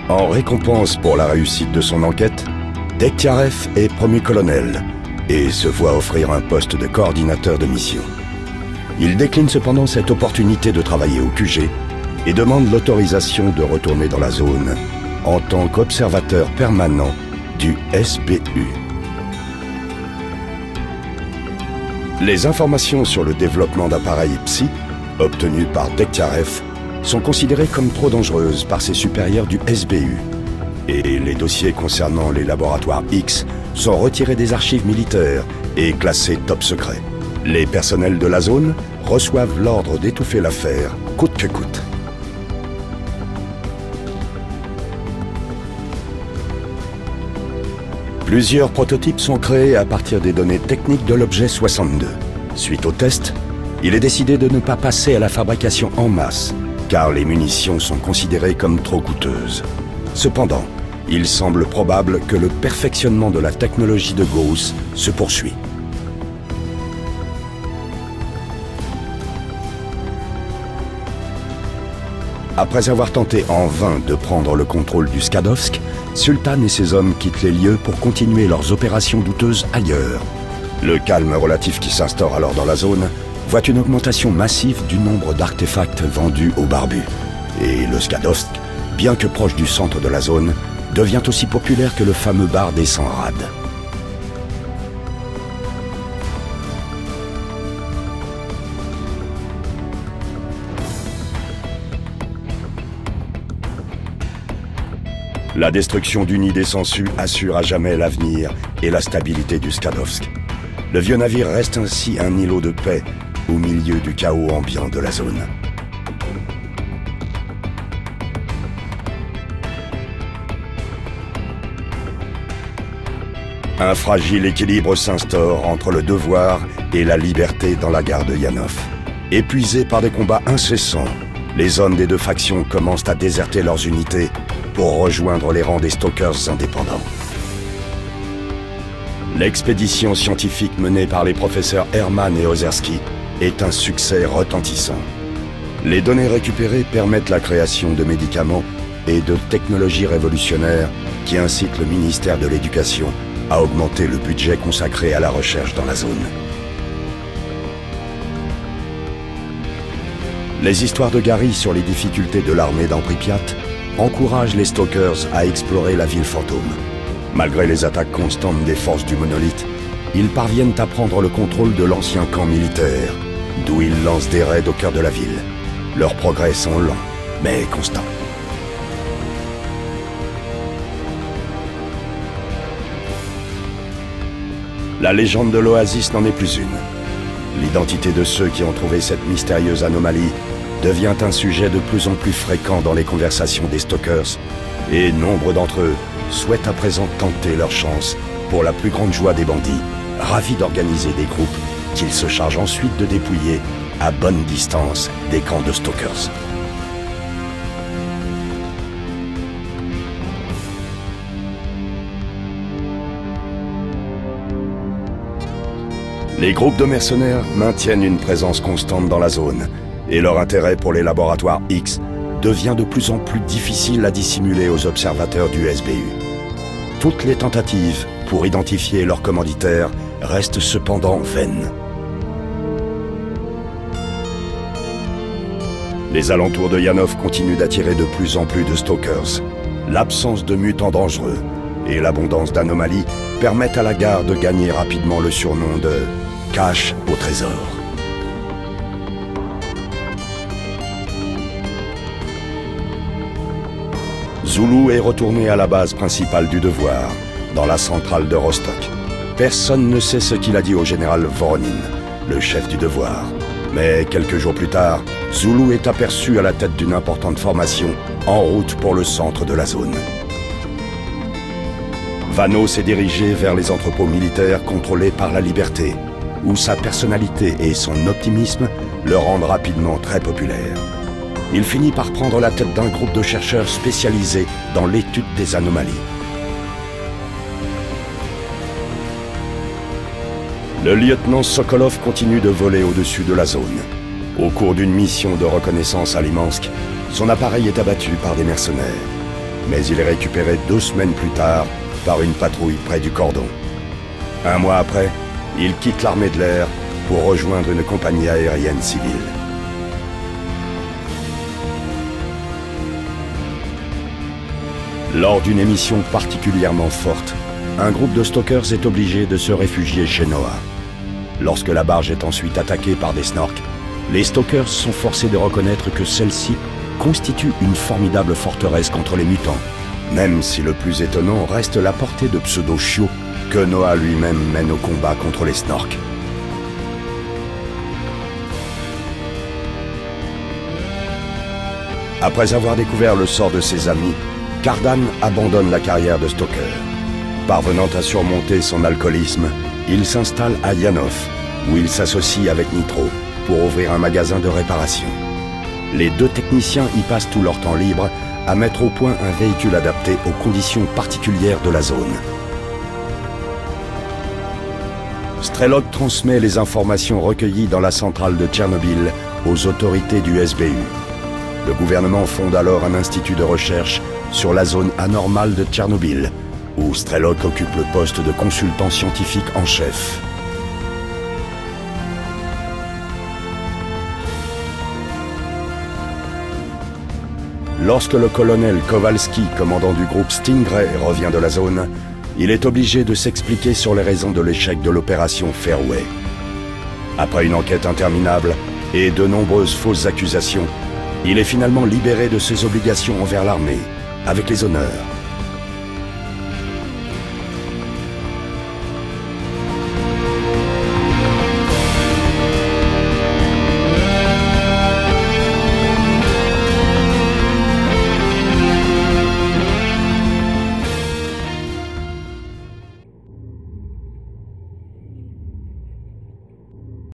En récompense pour la réussite de son enquête, Dekhtiarev est promu colonel et se voit offrir un poste de coordinateur de mission. Il décline cependant cette opportunité de travailler au QG et demande l'autorisation de retourner dans la zone en tant qu'observateur permanent du SBU. Les informations sur le développement d'appareils Psy, obtenues par Dekhtiarev, sont considérées comme trop dangereuses par ses supérieurs du SBU. Et les dossiers concernant les laboratoires X sont retirés des archives militaires et classés top secret. Les personnels de la zone reçoivent l'ordre d'étouffer l'affaire, coûte que coûte. Plusieurs prototypes sont créés à partir des données techniques de l'objet 62. Suite au test, il est décidé de ne pas passer à la fabrication en masse, car les munitions sont considérées comme trop coûteuses. Cependant, il semble probable que le perfectionnement de la technologie de Gauss se poursuit. Après avoir tenté en vain de prendre le contrôle du Skadovsk, Sultan et ses hommes quittent les lieux pour continuer leurs opérations douteuses ailleurs. Le calme relatif qui s'instaure alors dans la zone voit une augmentation massive du nombre d'artefacts vendus aux barbus. Et le Skadovsk, bien que proche du centre de la zone, devient aussi populaire que le fameux bar des 100 rades. La destruction du nid des sangsues assure à jamais l'avenir et la stabilité du Skadovsk. Le vieux navire reste ainsi un îlot de paix au milieu du chaos ambiant de la zone. Un fragile équilibre s'instaure entre le devoir et la liberté dans la gare de Yanov. Épuisés par des combats incessants, les hommes des deux factions commencent à déserter leurs unités pour rejoindre les rangs des Stalkers indépendants. L'expédition scientifique menée par les professeurs Hermann et Ozerski est un succès retentissant. Les données récupérées permettent la création de médicaments et de technologies révolutionnaires qui incitent le ministère de l'Éducation à augmenter le budget consacré à la recherche dans la zone. Les histoires de Gary sur les difficultés de l'armée dans Pripyat encouragent les Stalkers à explorer la ville fantôme. Malgré les attaques constantes des forces du monolithe, ils parviennent à prendre le contrôle de l'ancien camp militaire, d'où ils lancent des raids au cœur de la ville. Leurs progrès sont lents, mais constants. La légende de l'Oasis n'en est plus une. L'identité de ceux qui ont trouvé cette mystérieuse anomalie devient un sujet de plus en plus fréquent dans les conversations des Stalkers, et nombre d'entre eux souhaitent à présent tenter leur chance pour la plus grande joie des bandits, ravis d'organiser des groupes qu'ils se chargent ensuite de dépouiller à bonne distance des camps de Stalkers. Les groupes de mercenaires maintiennent une présence constante dans la zone, et leur intérêt pour les laboratoires X devient de plus en plus difficile à dissimuler aux observateurs du SBU. Toutes les tentatives pour identifier leurs commanditaires restent cependant vaines. Les alentours de Yanov continuent d'attirer de plus en plus de Stalkers. L'absence de mutants dangereux et l'abondance d'anomalies permettent à la gare de gagner rapidement le surnom de « cache au trésor ». Zulu est retourné à la base principale du devoir, dans la centrale de Rostok. Personne ne sait ce qu'il a dit au général Voronin, le chef du devoir. Mais quelques jours plus tard, Zulu est aperçu à la tête d'une importante formation en route pour le centre de la zone. Vano s'est dirigé vers les entrepôts militaires contrôlés par la Liberté, où sa personnalité et son optimisme le rendent rapidement très populaire. Il finit par prendre la tête d'un groupe de chercheurs spécialisés dans l'étude des anomalies. Le lieutenant Sokolov continue de voler au-dessus de la zone. Au cours d'une mission de reconnaissance à Limansk, son appareil est abattu par des mercenaires. mais il est récupéré 2 semaines plus tard par une patrouille près du cordon. 1 mois après, il quitte l'armée de l'air pour rejoindre une compagnie aérienne civile. Lors d'une émission particulièrement forte, un groupe de stalkers est obligé de se réfugier chez Noah. Lorsque la barge est ensuite attaquée par des snorks, les stalkers sont forcés de reconnaître que celle-ci constitue une formidable forteresse contre les mutants, même si le plus étonnant reste la portée de pseudo-chiots que Noah lui-même mène au combat contre les snorks. Après avoir découvert le sort de ses amis, Cardan abandonne la carrière de stalker. Parvenant à surmonter son alcoolisme, il s'installe à Yanov, où il s'associe avec Nitro pour ouvrir un magasin de réparation. Les 2 techniciens y passent tout leur temps libre à mettre au point un véhicule adapté aux conditions particulières de la zone. Strelok transmet les informations recueillies dans la centrale de Tchernobyl aux autorités du SBU. Le gouvernement fonde alors un institut de recherche sur la zone anormale de Tchernobyl, où Strelok occupe le poste de consultant scientifique en chef. Lorsque le colonel Kowalski, commandant du groupe Stingray, revient de la zone, il est obligé de s'expliquer sur les raisons de l'échec de l'opération Fairway. Après une enquête interminable et de nombreuses fausses accusations, il est finalement libéré de ses obligations envers l'armée, avec les honneurs.